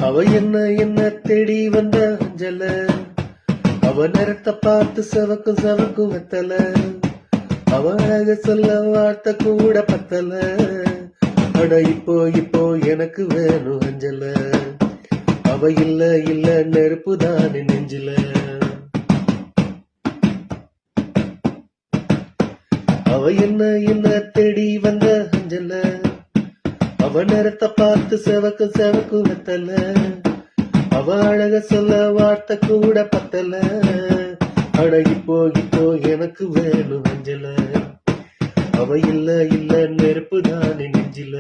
அவ என்ன தேடி வந்த அஞ்சல, அவ நேரத்தை பார்த்து செவக்கும் செவக்கும் வெத்தல, அவ அழக சொல்ல வார்த்தை கூட பத்தல. அட இப்போ எனக்கு வேணும் அஞ்சல, அவ இல்ல நெருப்பு தானே நெஞ்சில. அவ என்ன தேடி வந்த அஞ்சல, அவ நேரத்தை பார்த்து செவக்கு வெத்தல, அவ அழக சொல்ல வார்த்தை கூட பத்தல. அட இப்போ எனக்கு வேணும் அஞ்சல, அவ இல்ல நெருப்பு தானே நெஞ்சில.